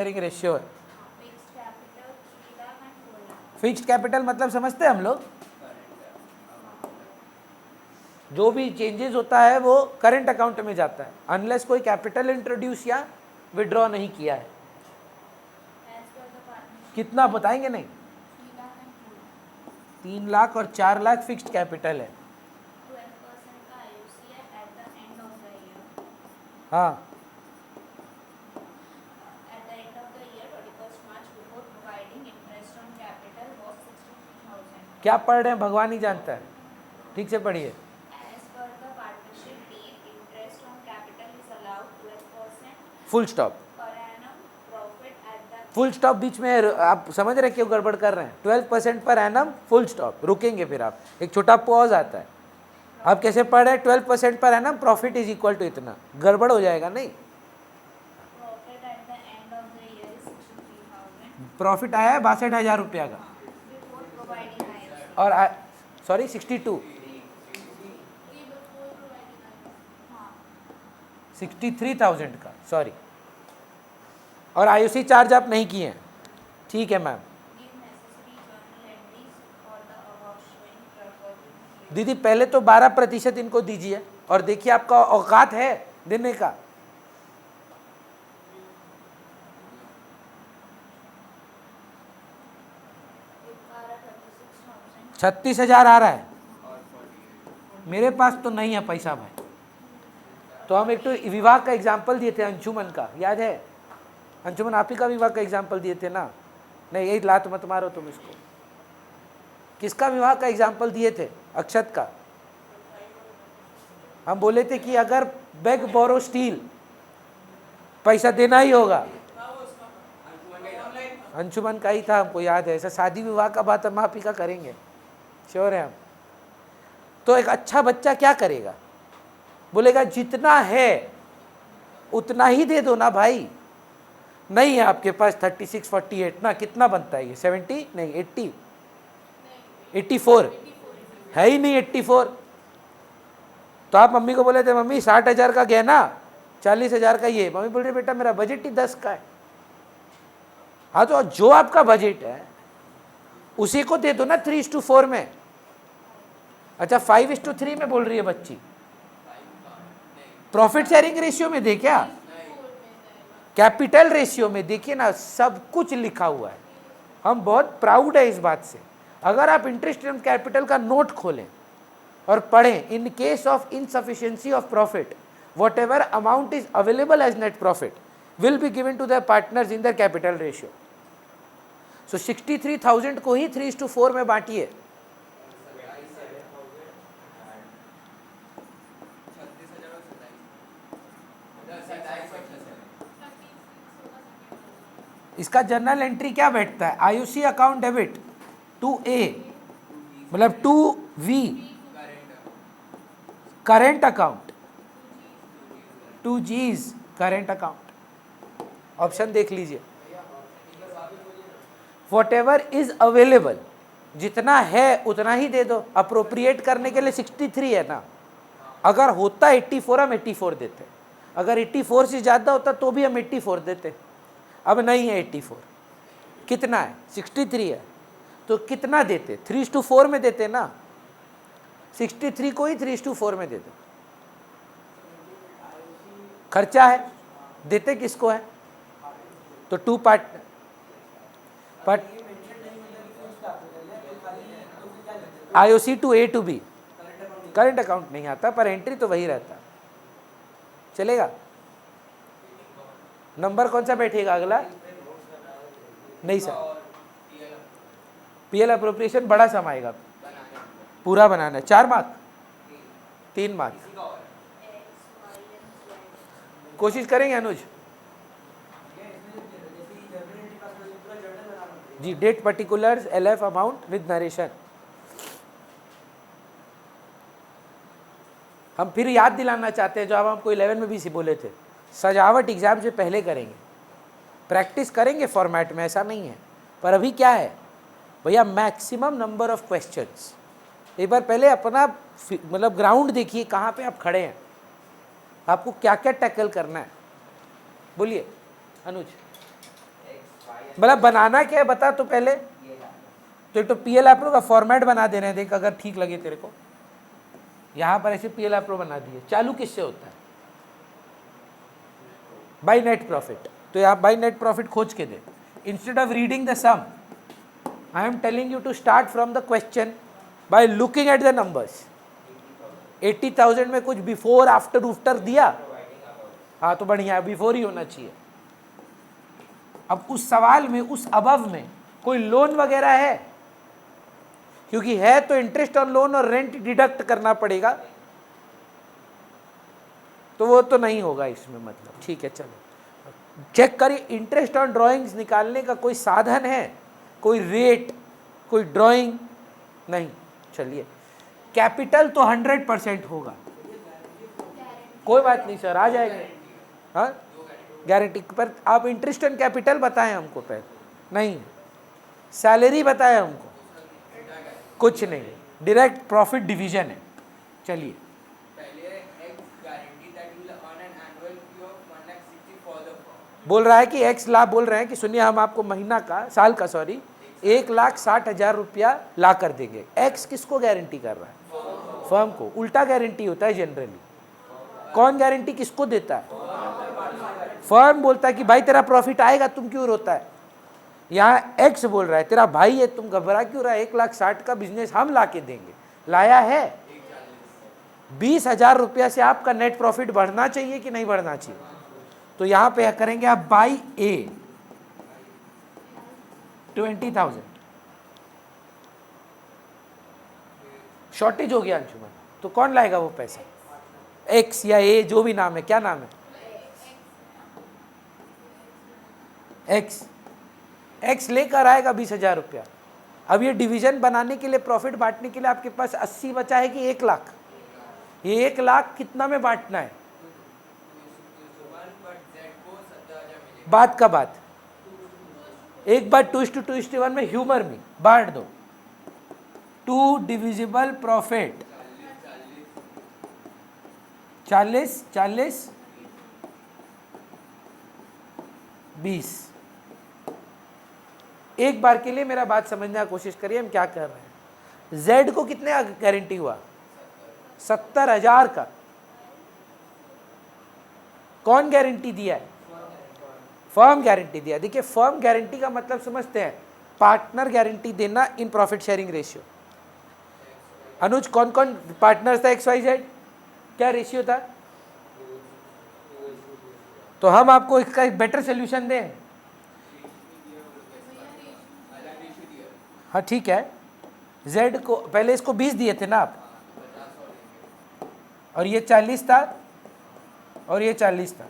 Ratio है। Fixed capital मतलब समझते हैं हम लोग, जो भी चेंजेस होता है वो करंट अकाउंट में जाता है अनलेस कोई कैपिटल इंट्रोड्यूस या विड्रॉ नहीं किया है। कितना बताएंगे? नहीं, 3 लाख और 4 लाख फिक्स्ड कैपिटल है। हाँ, क्या पढ़ रहे हैं भगवान ही जानता है, ठीक से पढ़िए। फुल स्टॉप, फुल स्टॉप बीच में आप समझ रहे हैं क्यों गड़बड़ कर रहे हैं? 12% पर एनम, फुल स्टॉप, रुकेंगे फिर आप, एक छोटा पॉज आता है। आप कैसे पढ़ रहे हैं? 12% per annum, profit is equal to इतना, गड़बड़ हो जाएगा। नहीं, प्रॉफिट आया है 62,000 रुपया का, और सॉरी 63,000 का, सॉरी, और आईओसी चार्ज आप नहीं किए हैं, ठीक है मैम। दीदी पहले तो 12% इनको दीजिए और देखिए आपका औकात है देने का। $36,000 आ रहा है, मेरे पास तो नहीं है पैसा भाई। तो हम एक तो विवाह का एग्जाम्पल दिए थे अंशुमन का, याद है? अंशुमन आप ही का विवाह का एग्जाम्पल दिए थे ना? नहीं, यही लात मत मारो तुम इसको। किसका विवाह का एग्जाम्पल दिए थे? अक्षत का। हम बोले थे कि अगर बेग बोरो स्टील, पैसा देना ही होगा। अंशुमन का ही था, हमको याद है। ऐसा शादी विवाह का बात हम आप ही का करेंगे, श्योर है हम। तो एक अच्छा बच्चा क्या करेगा? बोलेगा जितना है उतना ही दे दो ना भाई। नहीं है आपके पास 36, 48 ना, कितना बनता है ये? 70 नहीं, 80, 84 है ही नहीं, 84। तो आप मम्मी को बोले थे मम्मी 60,000 का गहना, 40,000 का ये। मम्मी बोल रही बेटा मेरा बजट ही 10 का है। हाँ, तो जो आपका बजट है उसी को दे दो ना 3:4 में। अच्छा, 5:3 में बोल रही है बच्ची। प्रॉफिट शेयरिंग रेशियो में दे क्या? कैपिटल रेशियो में देखिए ना, सब कुछ लिखा हुआ है। हम बहुत प्राउड है इस बात से। अगर आप इंटरेस्ट इन कैपिटल का नोट खोलें और पढ़ें, in case of insufficiency of profit whatever amount is available as net profit will be given to the partners in the capital ratio. So 63,000 को ही 3:4 में बांटिए। इसका जर्नल एंट्री क्या बैठता है? आईयूसी अकाउंट डेबिट 2A, मतलब 2V current account, 2G's current account. Option देख लीजिए। What ever is available, जितना है उतना ही दे दो। अप्रोप्रिएट करने के लिए 63 है ना। अगर होता 84 हम 84 देते, अगर 84 से ज़्यादा होता तो भी हम 84 देते। अब नहीं है 84, कितना है? 63 है, तो कितना देते? 3:4 में देते ना। 63 को ही 3:4 में देते। खर्चा है, देते किसको है? तो 2 part IOC to A to B, current account नहीं आता, पर एंट्री तो वही रहता। चलेगा? नंबर कौन सा बैठेगा अगला? नहीं सर, पीएल अप्रोप्रिएशन बड़ा सम आएगा, पूरा बनाना है। 4 मार्क, 3 मार्क। कोशिश करेंगे Anuj ji. Date particulars, LF amount with narration. हम फिर याद दिलाना चाहते हैं जो अब हमको 11 में भी बोले थे, सजावट एग्जाम से पहले करेंगे, प्रैक्टिस करेंगे फॉर्मेट में, ऐसा नहीं है। पर अभी क्या है भैया, मैक्सिमम नंबर ऑफ क्वेश्चंस। एक बार पहले अपना मतलब ग्राउंड देखिए, कहाँ पे आप खड़े हैं, आपको क्या क्या टैकल करना है। बोलिए अनुज। मतलब बनाना क्या है बता तो पहले। तो एक तो पीएल एप्रो का फॉर्मेट बना देना है, देख अगर ठीक लगे तेरे को। यहां पर ऐसे पीएल एप्रो बना दिए। चालू किससे होता है? By net profit. तो यहाँ बाय नेट प्रॉफिट खोज के दे। Instead of reading the sum, I am telling you to start from the question by looking at the numbers. 80,000 में कुछ बिफोर आफ्टर उफ्टर दिया? हाँ तो बढ़िया है, बिफोर ही होना चाहिए। अब उस सवाल में, उस अबव में कोई लोन वगैरह है? क्योंकि है तो इंटरेस्ट ऑन लोन और रेंट डिडक्ट करना पड़ेगा, तो वो तो नहीं होगा इसमें मतलब। ठीक है चलो चेक करिए। इंटरेस्ट ऑन ड्राइंग्स निकालने का कोई साधन है, कोई रेट, कोई ड्राइंग? नहीं। चलिए कैपिटल तो 100% होगा। कोई बात नहीं सर, आ जाएंगे। हाँ गारंटी पर आप इंटरेस्ट ऑन कैपिटल बताएं हमको पहले। नहीं। सैलरी बताएं हमको? कुछ नहीं, डायरेक्ट प्रॉफिट डिवीजन है। चलिए बोल रहा है कि एक्स लाभ, बोल रहे हैं कि सुनिए हम आपको महीना का, साल का सॉरी, 1,60,000 रुपया ला कर देंगे। एक्स किसको गारंटी कर रहा है? फर्म को। उल्टा गारंटी होता है जनरली। कौन गारंटी किसको देता है? फर्म बोलता है कि भाई तेरा प्रॉफिट आएगा, तुम क्यों रोता है। यहाँ एक्स बोल रहा है तेरा भाई है, तुम घबरा क्यों रहा है, 1,60,000 का बिजनेस हम ला के देंगे। लाया है 20,000 रुपया से आपका नेट प्रॉफिट बढ़ना चाहिए कि नहीं बढ़ना चाहिए? तो यहां पे करेंगे आप बाई ए 20,000। शॉर्टेज हो गया अंशुमन, तो कौन लाएगा वो पैसा? एक्स या ए, जो भी नाम है। क्या नाम है? एक्स। एक्स लेकर आएगा 20,000 रुपया। अब ये डिवीजन बनाने के लिए, प्रॉफिट बांटने के लिए आपके पास 80 बचा है कि 1,00,000? ये 1,00,000 कितना में बांटना है? बात का बात, एक बार 2:2:1 में ह्यूमर में बांट दो। 2 डिविजिबल प्रॉफिट 40, 40, 20। एक बार के लिए मेरा बात समझने की कोशिश करिए, हम क्या कर रहे हैं। जेड को कितने गारंटी हुआ? 70,000 का। कौन गारंटी दिया है? फर्म गारंटी दिया। देखिए फर्म गारंटी का मतलब समझते हैं, पार्टनर गारंटी देना इन प्रॉफिट शेयरिंग रेशियो। अनुज कौन कौन पार्टनर्स था XYZ? क्या रेशियो था? तो हम आपको इसका एक बेटर सोल्यूशन दें। हाँ ठीक है, जेड को पहले इसको 20 दिए थे ना आप, और ये 40 था, और ये 40 था।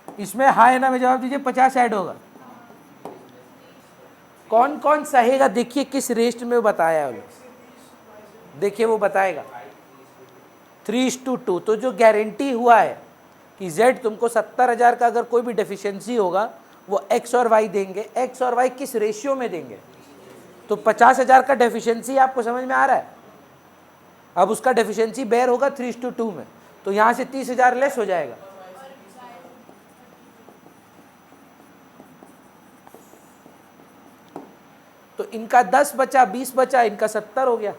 इसमें हाँ है ना में जवाब दीजिए, 50 ऐड होगा। कौन कौन सहेगा? देखिए किस रेस्ट में बताया है, देखिए वो बताएगा 3:2। तो जो गारंटी हुआ है कि Z तुमको 70,000 का अगर कोई भी डेफिशिएंसी होगा वो X और Y देंगे। X और Y किस रेशियो में देंगे? तो 50,000 का डेफिशिएंसी आपको समझ में आ रहा है। अब उसका डेफिशिएंसी बेयर होगा 3:2 में, तो यहां से 30,000 लेस हो जाएगा। तो इनका 10 बचा, 20 बचा, इनका 70 हो गया।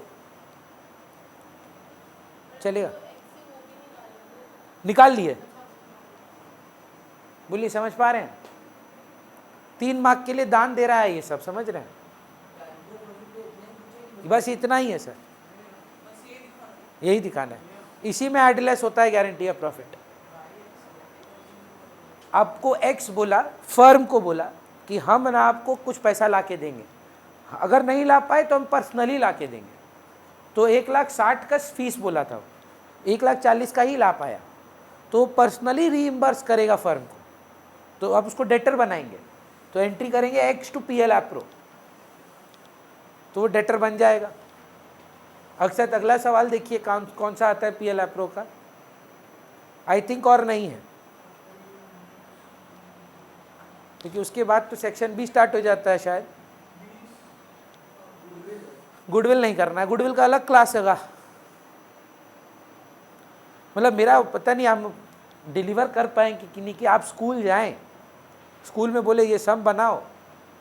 चलेगा? निकाल लिए? बोलिए समझ पा रहे हैं? 3 मार्क के लिए दान दे रहा है ये सब, समझ रहे हैं? बस इतना ही है सर, यही दिखाना है। इसी में एडलेस होता है गारंटी ऑफ प्रॉफिट। आपको एक्स बोला, फर्म को बोला कि हम ना आपको कुछ पैसा ला के देंगे, अगर नहीं ला पाए तो हम पर्सनली ला के देंगे। तो 1,60,000 का फीस बोला था, 1,40,000 का ही ला पाया, तो पर्सनली रीइंबर्स करेगा फर्म को। तो अब उसको डेटर बनाएंगे, तो एंट्री करेंगे एक्स टू पीएल एप्रो, तो वो डेटर बन जाएगा। अक्सर अगला सवाल देखिए कौन सा आता है पीएल एप्रो का? आई थिंक और नहीं है, क्योंकि उसके बाद तो सेक्शन बी स्टार्ट हो जाता है शायद। गुडविल नहीं करना है, गुडविल का अलग क्लास होगा। मतलब मेरा पता नहीं हम डिलीवर कर पाएंगे कि नहीं, कि आप स्कूल जाएं, स्कूल में बोले ये सम बनाओ,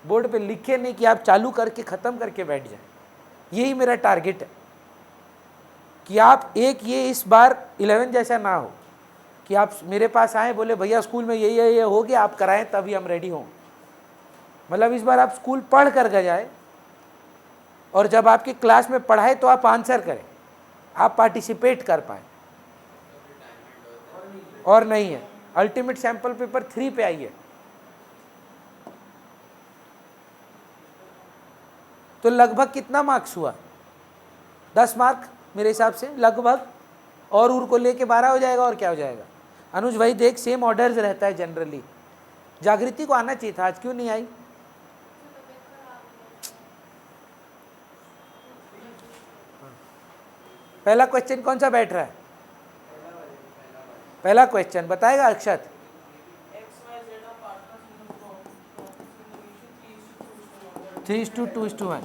बोर्ड पे लिखे नहीं कि आप चालू करके ख़त्म करके बैठ जाएं। यही मेरा टारगेट है कि आप ये इस बार 11 जैसा ना हो कि आप मेरे पास आए बोले भैया स्कूल में ये हो गया, आप कराएं तभी हम रेडी हों। मतलब इस बार आप स्कूल पढ़ कर गए जाए और जब आपकी क्लास में पढ़ाए तो आप आंसर करें, आप पार्टिसिपेट कर पाए। और नहीं है, अल्टीमेट सैंपल पेपर 3 पे आइए। तो लगभग कितना मार्क्स हुआ? 10 मार्क मेरे हिसाब से लगभग, और उर को लेके 12 हो जाएगा। और क्या हो जाएगा? अनुज भाई देख, सेम ऑर्डर्स रहता है जनरली। जागृति को आना चाहिए था, आज क्यों नहीं आई? पहला क्वेश्चन कौन सा बैठ रहा है? पहला क्वेश्चन बताएगा अक्षत? 3:2:1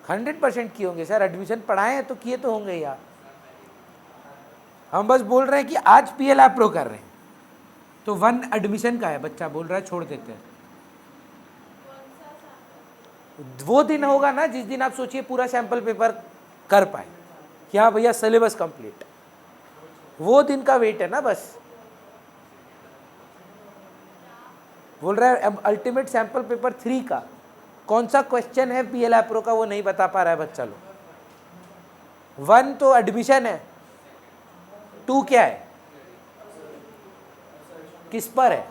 100% किए होंगे सर, एडमिशन पढ़ाए हैं तो किए तो होंगे यार। हम बस बोल रहे हैं कि आज पीएल अप्रो कर रहे हैं तो 1 एडमिशन का है, बच्चा बोल रहा है छोड़ देते हैं। वो दिन होगा ना जिस दिन आप सोचिए पूरा सैंपल पेपर कर पाए कि हाँ भैया सिलेबस कंप्लीट, वो दिन का वेट है ना बस। बोल रहा है अल्टीमेट सैंपल पेपर 3 का कौन सा क्वेश्चन है पीएल अप्रो का वो नहीं बता पा रहा है बच्चा लोग। 1 तो एडमिशन है, 2 क्या है, किस पर है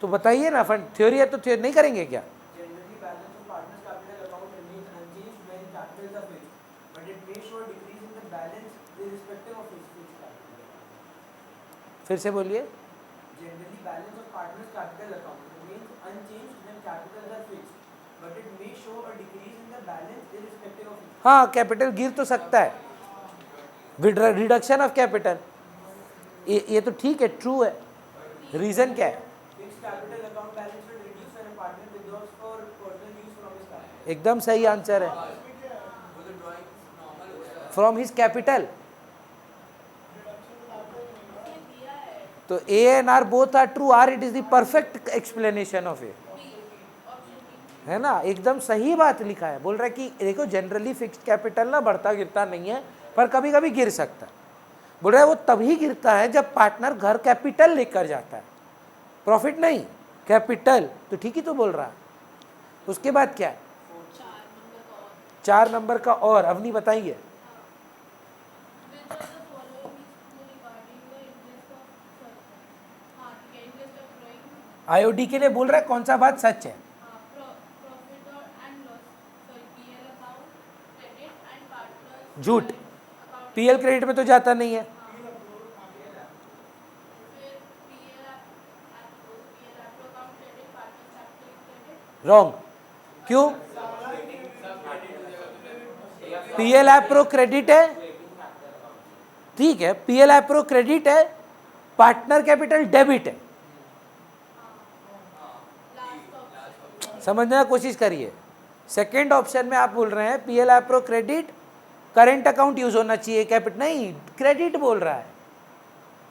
तो बताइए ना। फंड थ्योरी है तो थ्योरी नहीं करेंगे क्या? फिर से बोलिए। हाँ, कैपिटल गिर तो सकता है, रिडक्शन ऑफ कैपिटल, ये तो ठीक है, ट्रू है। रीजन क्या है? एकदम सही आंसर है, फ्रॉम हिज कैपिटल। तो A and R both are true, R it is the perfect explanation of A, है ना? एकदम सही बात लिखा है। बोल रहा है कि देखो जनरली फिक्स्ड कैपिटल ना बढ़ता गिरता नहीं है, पर कभी कभी गिर सकता है। बोल रहा है वो तभी गिरता है जब पार्टनर घर कैपिटल लेकर जाता है, प्रॉफिट नहीं, कैपिटल। तो ठीक ही तो बोल रहा है। उसके बाद क्या है? 4 नंबर का और अवनी बताइए। आईओडी के लिए बोल रहा है कौन सा बात सच है? झूठ, पीएल क्रेडिट में तो जाता नहीं है। रॉन्ग, क्यों? पीएल अप्रो क्रेडिट है, ठीक है, पीएल अप्रो क्रेडिट है, पार्टनर कैपिटल डेबिट है। समझने की कोशिश करिए। सेकेंड ऑप्शन में आप बोल रहे हैं PL appro credit, current account use होना चाहिए, कैपिटल नहीं, क्रेडिट बोल रहा है।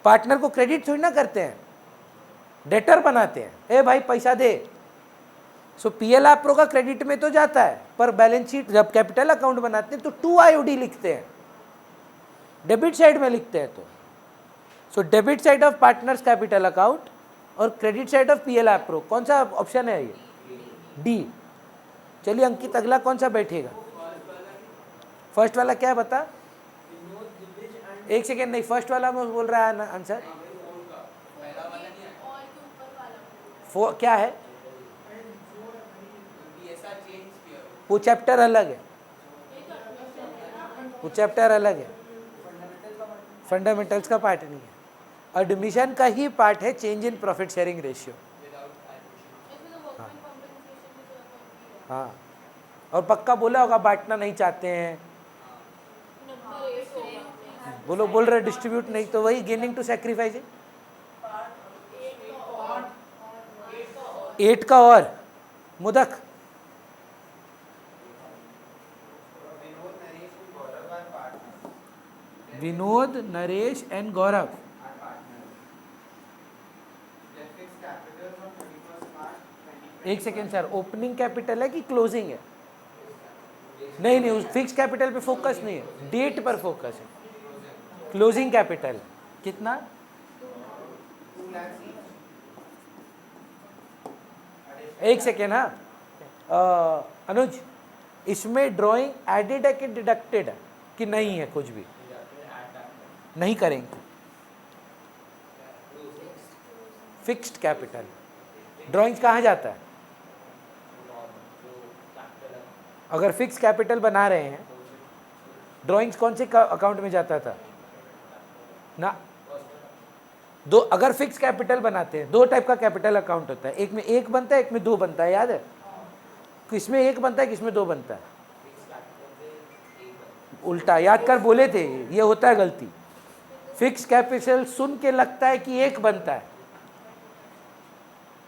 पार्टनर को क्रेडिट थोड़ी ना करते हैं, डेटर बनाते हैं, ए भाई पैसा दे। सो पीएल अप्रो का क्रेडिट में तो जाता है, पर बैलेंस शीट जब कैपिटल अकाउंट बनाते हैं तो 2 आईओडी लिखते हैं, डेबिट साइड में लिखते हैं। तो so debit side of partners capital account और क्रेडिट साइड ऑफ पीएल अप्रो, कौन सा ऑप्शन है ये? डी। चलिए अंकित, अगला कौन सा बैठेगा? फर्स्ट वाला क्या है बता? एक सेकेंड, नहीं, फर्स्ट वाला मैं बोल रहा है आंसर। क्या है? वो चैप्टर अलग है, वो चैप्टर अलग है, फंडामेंटल्स का पार्ट नहीं है। एडमिशन का ही पार्ट है change in profit sharing ratio. हाँ, और पक्का बोला होगा बांटना नहीं चाहते हैं, बोल रहे डिस्ट्रीब्यूट नहीं, तो वही गेनिंग टू सैक्रिफाइस है। 8 का और मुदक, विनोद, नरेश एंड गौरव। एक सेकेंड सर, ओपनिंग कैपिटल है कि क्लोजिंग है? नहीं नहीं, उस फिक्स कैपिटल पे फोकस नहीं है, डेट पर फोकस है। क्लोजिंग कैपिटल कितना? एक सेकेंड। हाँ अनुज, इसमें ड्राइंग एडेड है कि डिडक्टेड है कि नहीं है? कुछ भी नहीं करेंगे। फिक्स्ड कैपिटल ड्राइंग्स कहाँ जाता है? अगर फिक्स कैपिटल बना रहे हैं, ड्राइंग्स कौन से अकाउंट में जाता था ना? दो, अगर फिक्स कैपिटल बनाते हैं, दो टाइप का कैपिटल अकाउंट होता है, एक में एक बनता है, एक में दो बनता है, याद है? किसमें एक बनता है, किसमें दो बनता है? उल्टा याद कर बोले थे, ये होता है गलती। फिक्स कैपिटल सुन के लगता है कि एक बनता है,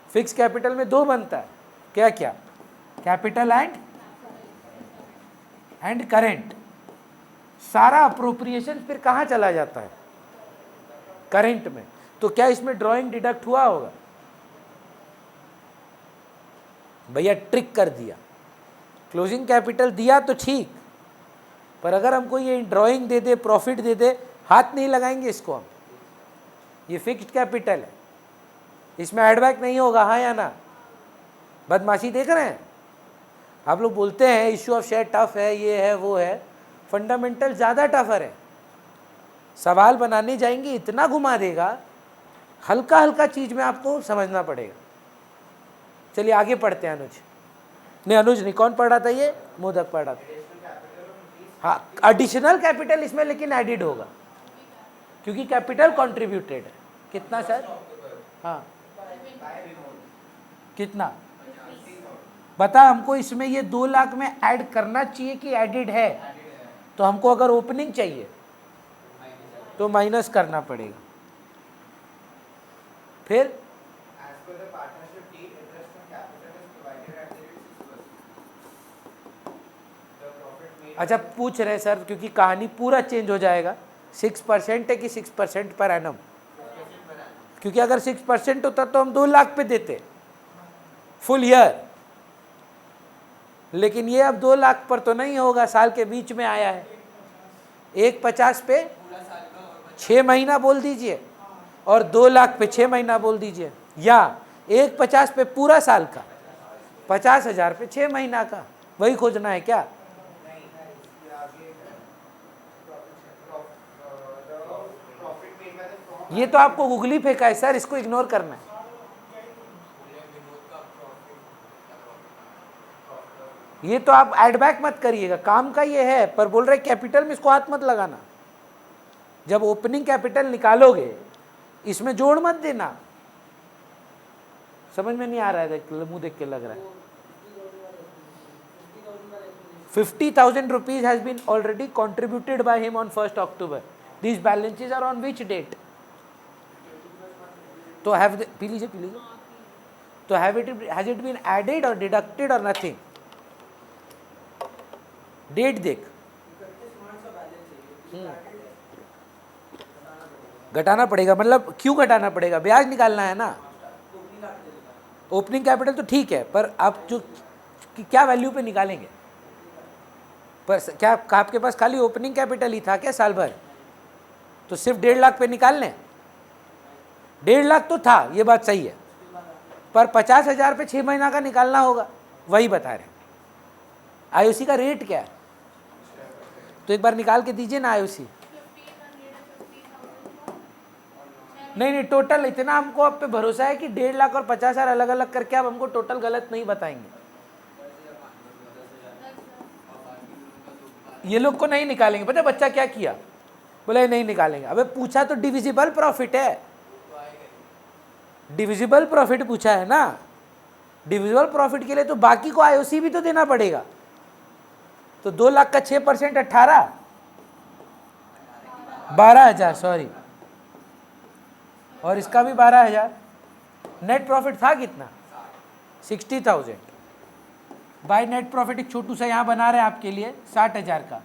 फिक्स कैपिटल में दो बनता है। क्या क्या? Capital and current. सारा अप्रोप्रिएशन फिर कहाँ चला जाता है? करेंट में। तो क्या इसमें ड्राइंग डिडक्ट हुआ होगा? भैया ट्रिक कर दिया, क्लोजिंग कैपिटल दिया तो ठीक, पर अगर हमको ये ड्राइंग दे दे, प्रॉफिट दे दे, हाथ नहीं लगाएंगे इसको हम। ये फिक्स्ड कैपिटल है, इसमें एडबैक नहीं होगा, हाँ या ना? बदमाशी देख रहे हैं आप लोग? बोलते हैं इश्यू ऑफ शेयर टफ है, ये है वो है, फंडामेंटल ज़्यादा टफर है। सवाल बनाने जाएंगे इतना घुमा देगा, हल्का हल्का चीज़ में आपको समझना पड़ेगा। चलिए आगे पढ़ते हैं। अनुज नहीं, अनुज नहीं, कौन पढ़ रहा था? ये मोदक पढ़ रहा था। हाँ, एडिशनल कैपिटल इसमें लेकिन एडिड होगा, क्योंकि कैपिटल कंट्रीब्यूटेड है। कितना सर? हाँ कितना बता हमको? इसमें ये 2 लाख में ऐड करना चाहिए कि एडिड है? तो हमको अगर ओपनिंग चाहिए तो माइनस करना पड़ेगा। फिर अच्छा पूछ रहे सर, क्योंकि कहानी पूरा चेंज हो जाएगा, 6% है कि 6% पर एनम? क्योंकि अगर 6% होता तो हम 2 लाख पे देते फुल ईयर, लेकिन ये अब 2 लाख पर तो नहीं होगा, साल के बीच में आया है। 150 पे 6 महीना बोल दीजिए, और 2 लाख पे 6 महीना बोल दीजिए, या 150 पे पूरा साल का, 50,000 पे 6 महीना का, वही खोजना है क्या? ये तो आपको गूगली फेंका है सर, इसको इग्नोर करना है। ये तो आप एडबैक मत करिएगा, काम का ये है, पर बोल रहे कैपिटल में इसको हाथ मत लगाना। जब ओपनिंग कैपिटल निकालोगे इसमें जोड़ मत देना। समझ में नहीं आ रहा है? मुंह देख के लग रहा है। 50,000 rupees has been already contributed by him on 1st October. These balances are on which date? तो पी लीजिए। तो has it been added or deducted or nothing? Date देख, घटाना पड़ेगा। मतलब क्यों घटाना पड़ेगा? ब्याज निकालना है ना। ओपनिंग कैपिटल तो ठीक है, पर आप जो क्या वैल्यू पे निकालेंगे? पर क्या आपके पास खाली ओपनिंग कैपिटल ही था क्या साल भर? तो सिर्फ 1.5 लाख पे निकाल लें? 1.5 लाख तो था, ये बात सही है, पर 50,000 पे 6 महीना का निकालना होगा, वही बता रहे हैं। आईओसी का रेट क्या है? तो एक बार निकाल के दीजिए ना आईओसी। नहीं, टोटल इतना हमको आप पे भरोसा है कि 1.5 लाख और 50,000 अलग अलग करके आप हमको टोटल गलत नहीं बताएंगे। ये लोग को नहीं निकालेंगे। पता बच्चा क्या किया? बोले नहीं निकालेंगे। अबे पूछा तो डिविजिबल प्रॉफिट है, डिविजिबल प्रॉफिट पूछा है ना। डिविजिबल प्रॉफिट के लिए तो बाकी को आईओसी भी तो देना पड़ेगा। तो 2 लाख का 6% 12,000 सॉरी, और इसका भी 12,000। नेट प्रॉफिट था कितना? 60,000 बाय नेट प्रॉफिट। एक छोटू सा यहाँ बना रहे हैं आपके लिए 60,000 का,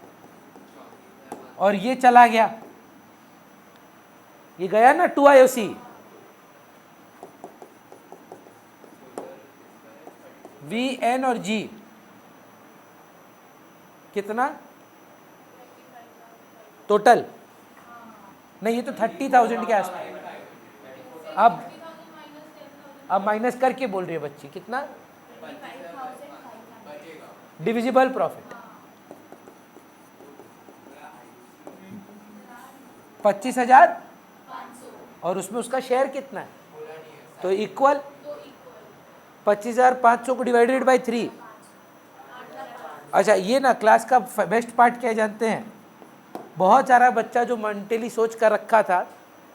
और ये चला गया, ये गया ना टू आईओसी। वी एन और जी कितना टोटल? नहीं, ये तो 30,000 के आसपास। अब माइनस करके बोल रही है बच्ची, कितना? डिविजिबल प्रॉफिट 25,000 और उसमें उसका शेयर कितना है? तो इक्वल 25,500 को डिवाइडेड बाय 3। अच्छा, ये ना क्लास का बेस्ट पार्ट क्या जानते हैं? बहुत सारा बच्चा जो मेंटली सोच कर रखा था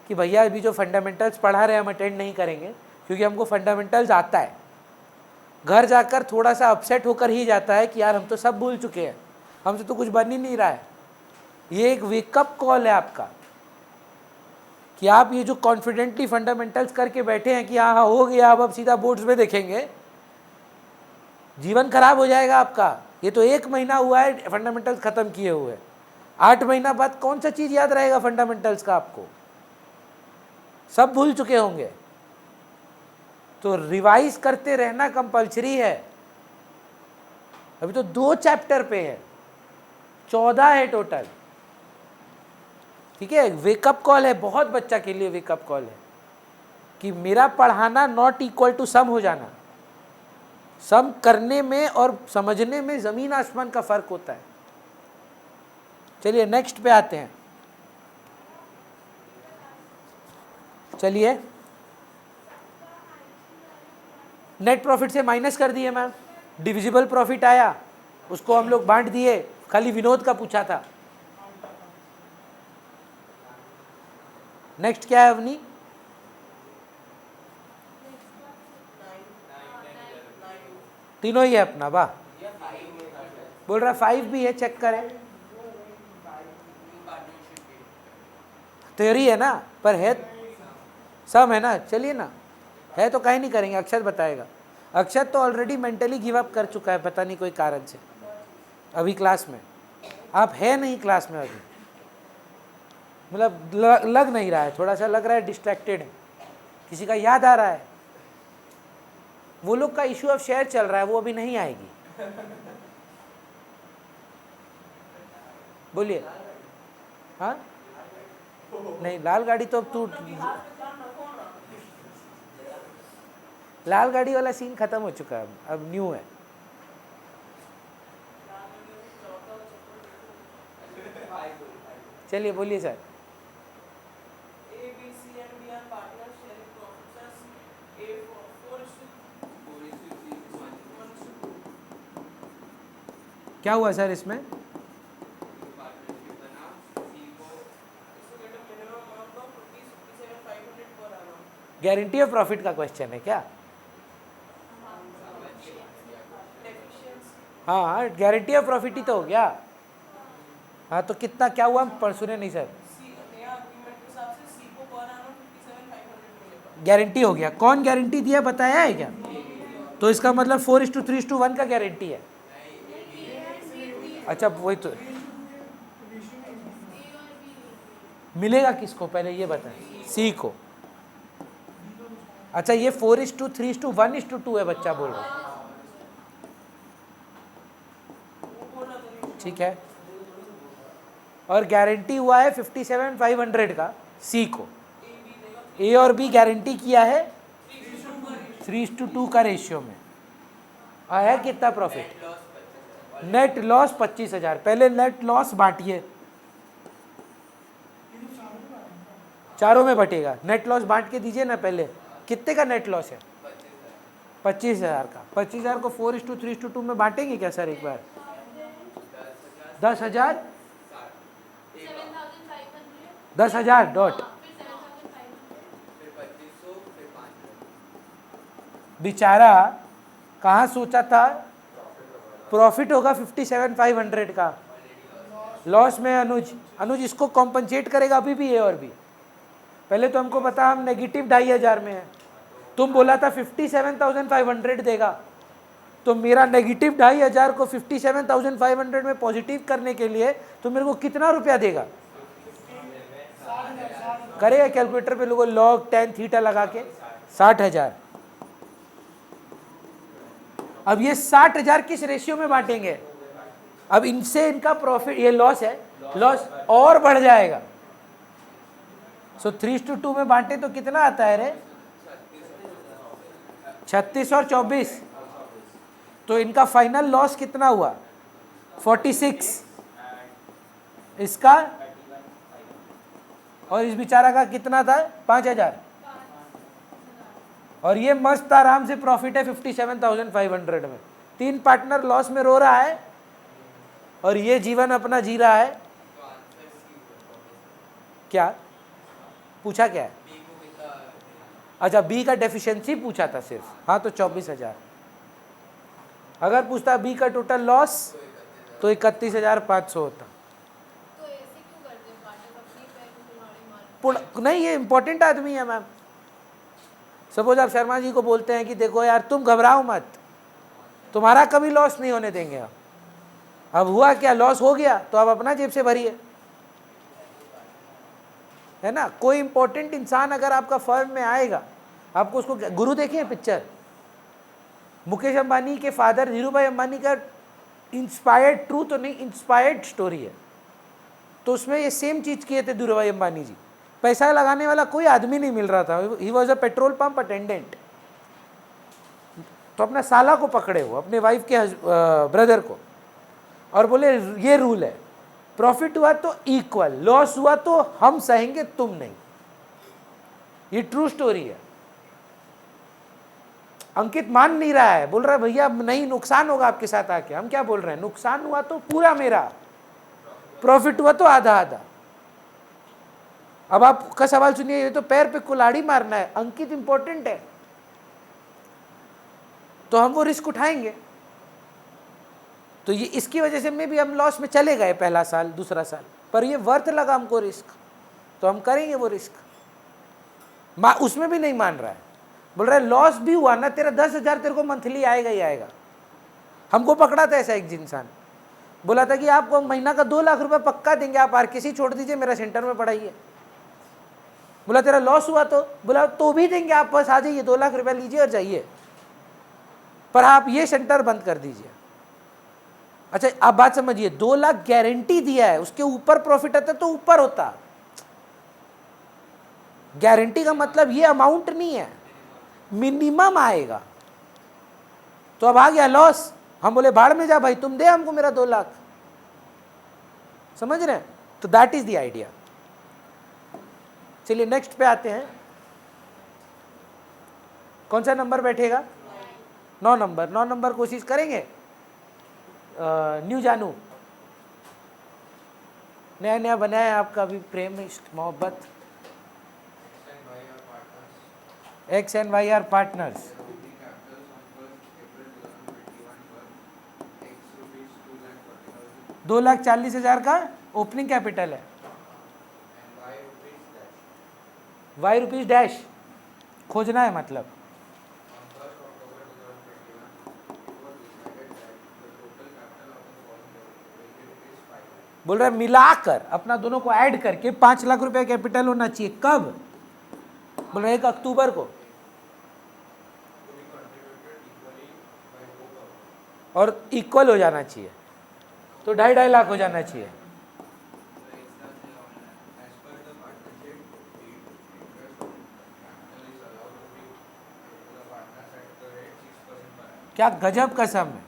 कि भैया अभी जो फंडामेंटल्स पढ़ा रहे हैं हम अटेंड नहीं करेंगे क्योंकि हमको फंडामेंटल्स आता है, घर जाकर थोड़ा सा अपसेट होकर ही जाता है कि यार हम तो सब भूल चुके हैं, हमसे तो कुछ बन ही नहीं रहा है। ये एक वेकअप कॉल है आपका कि आप ये जो कॉन्फिडेंटली फंडामेंटल्स करके बैठे हैं कि हाँ हाँ हो गया, अब सीधा बोर्ड्स में देखेंगे, जीवन खराब हो जाएगा आपका। ये तो 1 महीना हुआ है फंडामेंटल्स खत्म किए हुए, 8 महीना बाद कौन सा चीज़ याद रहेगा फंडामेंटल्स का? आपको सब भूल चुके होंगे। तो रिवाइज करते रहना कंपलसरी है। अभी तो 2 चैप्टर पे है, 14 है टोटल। ठीक है, वेकअप कॉल है, बहुत बच्चा के लिए वेकअप कॉल है कि मेरा पढ़ाना नॉट इक्वल टू सम हो जाना। सम करने में और समझने में जमीन आसमान का फर्क होता है। चलिए नेक्स्ट पे आते हैं। चलिए, नेट प्रॉफिट से माइनस कर दिए मैम, डिविजिबल प्रॉफिट आया, उसको हम लोग बांट दिए। खाली विनोद का पूछा था। नेक्स्ट क्या है अवनी? तीनों ही है अपना, वाह। बोल रहा 5 भी है, चेक करें। थ्योरी है ना, पर है सम है ना। चलिए ना, है तो कहीं नहीं करेंगे, अक्षत बताएगा। अक्षत तो ऑलरेडी मेंटली गिव अप कर चुका है, पता नहीं कोई कारण से। अभी क्लास में आप है नहीं, क्लास में अभी मतलब लग नहीं रहा है, थोड़ा सा लग रहा है डिस्ट्रैक्टेड है, किसी का याद आ रहा है। वो लोग का इशू ऑफ शेयर चल रहा है, वो अभी नहीं आएगी। बोलिए। हाँ, नहीं, लाल गाड़ी तो अब तू, लाल गाड़ी वाला सीन खत्म हो चुका है, अब न्यू है। चलिए बोलिए सर। क्या हुआ सर इसमें? गारंटी ऑफ प्रॉफिट का क्वेश्चन है क्या? हाँ, गारंटी ऑफ प्रॉफिट ही तो हो गया। हाँ, तो कितना क्या हुआ, पर सुने नहीं सर। गारंटी हो गया। कौन गारंटी दिया बताया है क्या? तो इसका मतलब 4:3:1 का गारंटी है। अच्छा, वही तो मिलेगा किसको पहले ये बताएं, सी को। अच्छा, ये 4:3:1:2 है, बच्चा बोल रहा है। ठीक है, और गारंटी हुआ है 57,500 का सी को। ए और बी गारंटी किया है 3:2 का रेशियो में। आया कितना प्रॉफिट? Net loss 25,000। पहले नेट लॉस बांटिए, चारों में बटेगा। नेट लॉस बांट के दीजिए ना पहले। कितने का नेट लॉस है? 25,000 का। 25,000 को 4:3:2 में बांटेंगे क्या सर एक बार? 10,000, 10,000 डॉट। बेचारा कहाँ सोचा था प्रॉफिट होगा 57,500 का, लॉस में अनुज इसको कॉम्पनसेट करेगा अभी भी ए और बी। पहले तो हमको पता हम नेगेटिव 2,500 में है, तुम बोला था 57,500 देगा, तो मेरा नेगेटिव 2,500 को 57,500 में पॉजिटिव करने के लिए तो मेरे को कितना रुपया देगा? करेगा कैलकुलेटर पे लोगों log tan थीटा लगा के 60,000। अब ये 60,000 किस रेशियो में बांटेंगे? अब इनसे इनका प्रॉफिट, ये लॉस है, लॉस और बढ़ जाएगा। सो 3:2 में बांटे तो कितना आता है रे? 36 और 24, तो इनका फाइनल लॉस कितना हुआ? 46। इसका और इस बेचारा का कितना था? 5,000। और ये मस्त आराम से प्रॉफिट है 57,500 में। 3 पार्टनर लॉस में रो रहा है और ये जीवन अपना जी रहा है। क्या पूछा? क्या है? अच्छा, बी का डेफिशिएंसी पूछा था सिर्फ। हाँ, तो 24,000। अगर पूछता बी का टोटल लॉस तो 31,500 होता। नहीं, ये इंपॉर्टेंट आदमी है मैम। सपोज आप शर्मा जी को बोलते हैं कि देखो यार तुम घबराओ मत, तुम्हारा कभी लॉस नहीं होने देंगे। अब हुआ क्या? लॉस हो गया तो आप अपना जेब से भरिए, है ना। कोई इंपॉर्टेंट इंसान अगर आपका फर्म में आएगा, आपको उसको, गुरु देखिए पिक्चर, मुकेश अंबानी के फादर धीरूभाई अंबानी का इंस्पायर्ड, ट्रू तो नहीं, इंस्पायर्ड स्टोरी है। तो उसमें ये सेम चीज किए थे धीरूभाई अंबानी जी। पैसा लगाने वाला कोई आदमी नहीं मिल रहा था। He was a petrol pump attendant. तो अपना साला को पकड़े हो, अपने वाइफ के ब्रदर को, और बोले ये रूल है, प्रॉफिट हुआ तो इक्वल, लॉस हुआ तो हम सहेंगे, तुम नहीं। ये ट्रू स्टोरी है। अंकित मान नहीं रहा है, बोल रहा है भैया नहीं, नुकसान होगा आपके साथ आके। हम क्या बोल रहे हैं? नुकसान हुआ तो पूरा मेरा, प्रॉफिट हुआ तो आधा आधा। अब आपका सवाल सुनिए, ये तो पैर पे कुल्हाड़ी मारना है। अंकित इंपॉर्टेंट है तो हम वो रिस्क उठाएंगे। तो ये इसकी वजह से में भी हम लॉस में चले गए पहला साल, दूसरा साल, पर ये वर्थ लगा हमको रिस्क, तो हम करेंगे वो रिस्क। उसमें भी नहीं मान रहा है, बोल रहा है लॉस भी हुआ ना तेरा 10,000 तेरे को मंथली आएगा ही आएगा। हमको पकड़ा था ऐसा एक इंसान, बोला था कि आपको महीना का 2 लाख रुपए पक्का देंगे, आप आरकेसी छोड़ दीजिए, मेरा सेंटर में पढ़ाइए। बोला तेरा लॉस हुआ तो, बोला तो भी देंगे, आप बस आ जाइए, 2 लाख रुपया लीजिए और जाइए, पर आप ये सेंटर बंद कर दीजिए। अच्छा, आप बात समझिए, 2 लाख गारंटी दिया है, उसके ऊपर प्रॉफिट आता तो ऊपर होता। गारंटी का मतलब ये अमाउंट नहीं है, मिनिमम आएगा। तो अब आ गया लॉस, हम बोले भाड़ में जा भाई, तुम दे हमको मेरा 2 लाख। समझ रहे हैं? तो दैट इज द आइडिया। चलिए नेक्स्ट पे आते हैं। कौन सा नंबर बैठेगा? 9 नंबर। 9 नंबर कोशिश करेंगे। न्यू जानू, नया नया बनाया आपका भी प्रेम इश्क मोहब्बत। X and Y are partners. ₹2,40,000 का ओपनिंग कैपिटल है। वाई रुपीज डैश खोजना है मतलब। बोल रहा है मिलाकर अपना दोनों को ऐड करके 5 लाख रुपए कैपिटल होना चाहिए। कब? बोल रहे 1 अक्टूबर को, और इक्वल हो जाना चाहिए, तो 2.5 लाख हो जाना चाहिए। क्या गजब कसम है।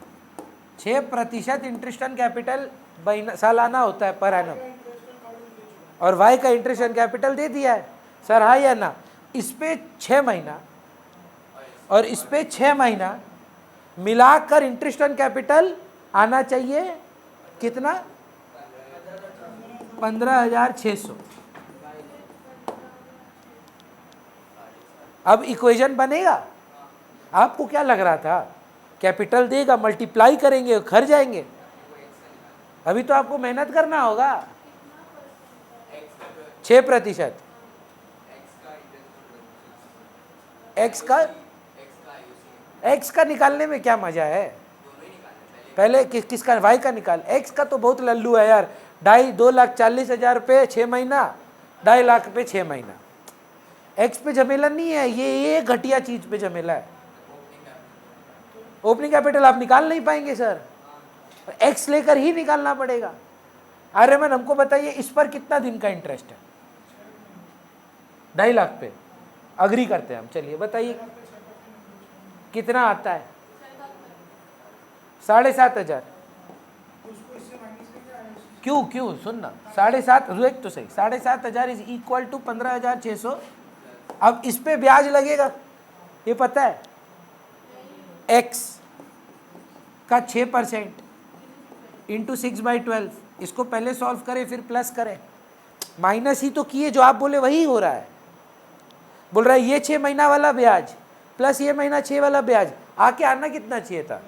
6% इंटरेस्ट ऑन कैपिटल सालाना होता है पर एनम, और वाई का इंटरेस्ट ऑन कैपिटल दे दिया है सर, हाँ या ना। इस पे 6 महीना और इस पे 6 महीना मिलाकर इंटरेस्ट ऑन कैपिटल आना चाहिए कितना? 15,600। अब इक्वेशन बनेगा। आपको क्या लग रहा था? कैपिटल देगा, मल्टीप्लाई करेंगे, घर जाएंगे। अभी तो आपको मेहनत करना होगा। 6%। एक्स का निकालने में क्या मजा है? पहले किसका? वाई का निकाल। एक्स का तो बहुत लल्लू है यार। 2,40,000 पे 6 महीना, 2.5 लाख पे 6 महीना। एक्स पे झमेला नहीं है, ये घटिया चीज पे झमेला है। ओपनिंग कैपिटल आप निकाल नहीं पाएंगे सर, एक्स लेकर ही निकालना पड़ेगा। आर्यमन हमको बताइए इस पर कितना दिन का इंटरेस्ट है? 2.5 लाख पे अग्री करते हैं हम, चलिए बताइए कितना आता है? 7,500। क्यों सुनना, 7,500 एक तो सही, 7,500 इज इक्वल टू 15,600। अब इस पे ब्याज लगेगा, ये पता है? x का 6% इंटू 6/12, इसको पहले सॉल्व करें फिर प्लस करें, माइनस ही तो किए, जो आप बोले वही हो रहा है। बोल रहा है ये 6 महीना वाला ब्याज प्लस ये महीना 6 वाला ब्याज, आके आना कितना चाहिए था?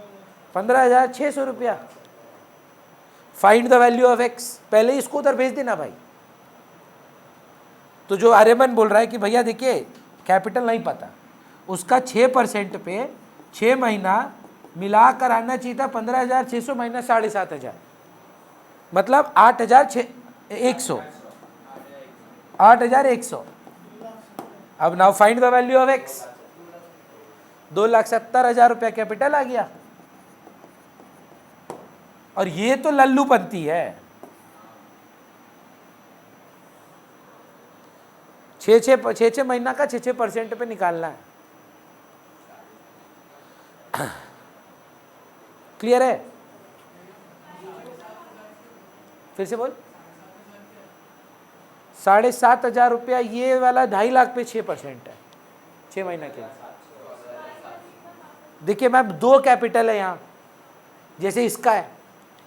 15,600 रुपया। Find the value of x, पहले ही इसको उधर भेज देना भाई। तो जो आर्यमन बोल रहा है कि भैया देखिए कैपिटल नहीं पता, उसका 6% पे 6 महीना मिलाकर आना चाहिए था 15,600 माइनस 7,500, मतलब 8,100। 8,100। अब now find the value of x। 2,70,000 रुपया कैपिटल आ गया। और ये तो लल्लूपंती है, 6 महीना का 6% पे निकालना है। क्लियर है? फिर से बोल। 7,500 रुपया ये वाला 2.5 लाख पे 6% है 6 महीना के। देखिए मैम 2 कैपिटल है यहाँ, जैसे इसका है,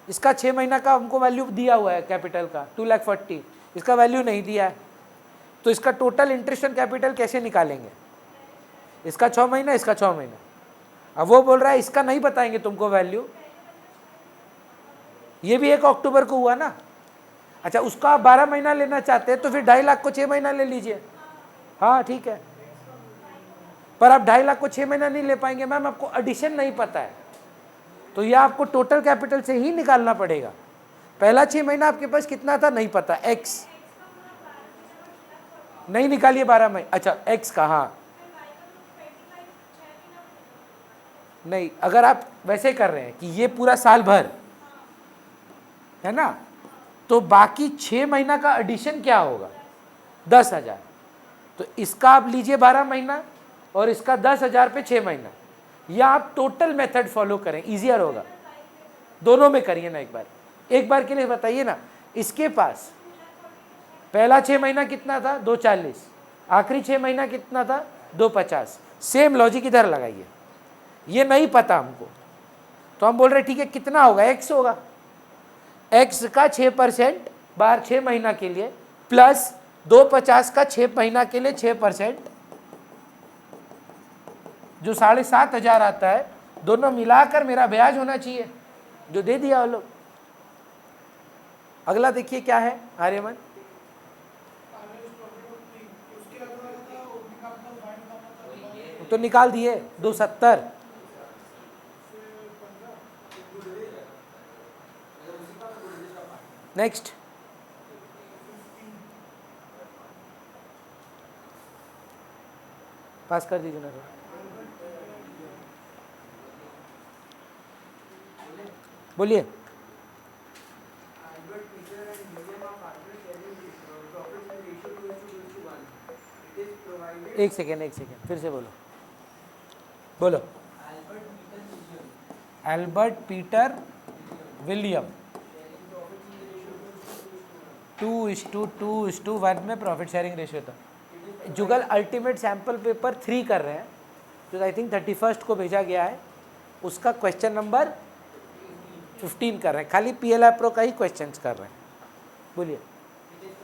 इसका 6 महीना का हमको वैल्यू दिया हुआ है कैपिटल का 2,40,000, इसका वैल्यू नहीं दिया है, तो इसका टोटल इंटरेस्ट एंड कैपिटल कैसे निकालेंगे? इसका 6 महीना, इसका 6 महीना। अब वो बोल रहा है इसका नहीं बताएंगे तुमको वैल्यू, ये भी 1 अक्टूबर को हुआ ना। अच्छा उसका आप 12 महीना लेना चाहते हैं तो फिर 2.5 लाख को 6 महीना ले लीजिए। हाँ ठीक है, पर आप 2.5 लाख को 6 महीना नहीं ले पाएंगे मैम, आपको एडिशन नहीं पता है, तो ये आपको टोटल कैपिटल से ही निकालना पड़ेगा। पहला 6 महीना आपके पास कितना था नहीं पता, x नहीं निकालिए 12 महीने। अच्छा x का, हाँ नहीं, अगर आप वैसे कर रहे हैं कि ये पूरा साल भर है ना, तो बाकी 6 महीना का एडिशन क्या होगा? 10,000। तो इसका आप लीजिए 12 महीना और इसका 10,000 पे 6 महीना, या आप टोटल मेथड फॉलो करें, इजियर होगा। दोनों में करिए ना एक बार के लिए बताइए ना। इसके पास पहला 6 महीना कितना था? 240। आखिरी 6 महीना कितना था? 250। सेम लॉजिक इधर लगाइए। ये नहीं पता हमको, तो हम बोल रहे ठीक है कितना होगा? x होगा। x का 6% बार 6 महीना के लिए प्लस 250 का 6 महीना के लिए 6%, जो 7,500 आता है, दोनों मिलाकर मेरा ब्याज होना चाहिए, जो दे दिया वो लोग। अगला देखिए क्या है आर्यमन। तो निकाल दिए 270। नेक्स्ट पास कर दीजिए ना, बोलिए। एक सेकेंड फिर से बोलो। एल्बर्ट पीटर विलियम 2:2:1 में प्रॉफिट शेयरिंग रेशियो था। जुगल अल्टीमेट सैंपल पेपर 3 कर रहे हैं, जो आई थिंक 31 को भेजा गया है, उसका क्वेश्चन नंबर 15 कर रहे हैं, खाली PLI प्रो का ही क्वेश्चंस कर रहे हैं। बोलिए।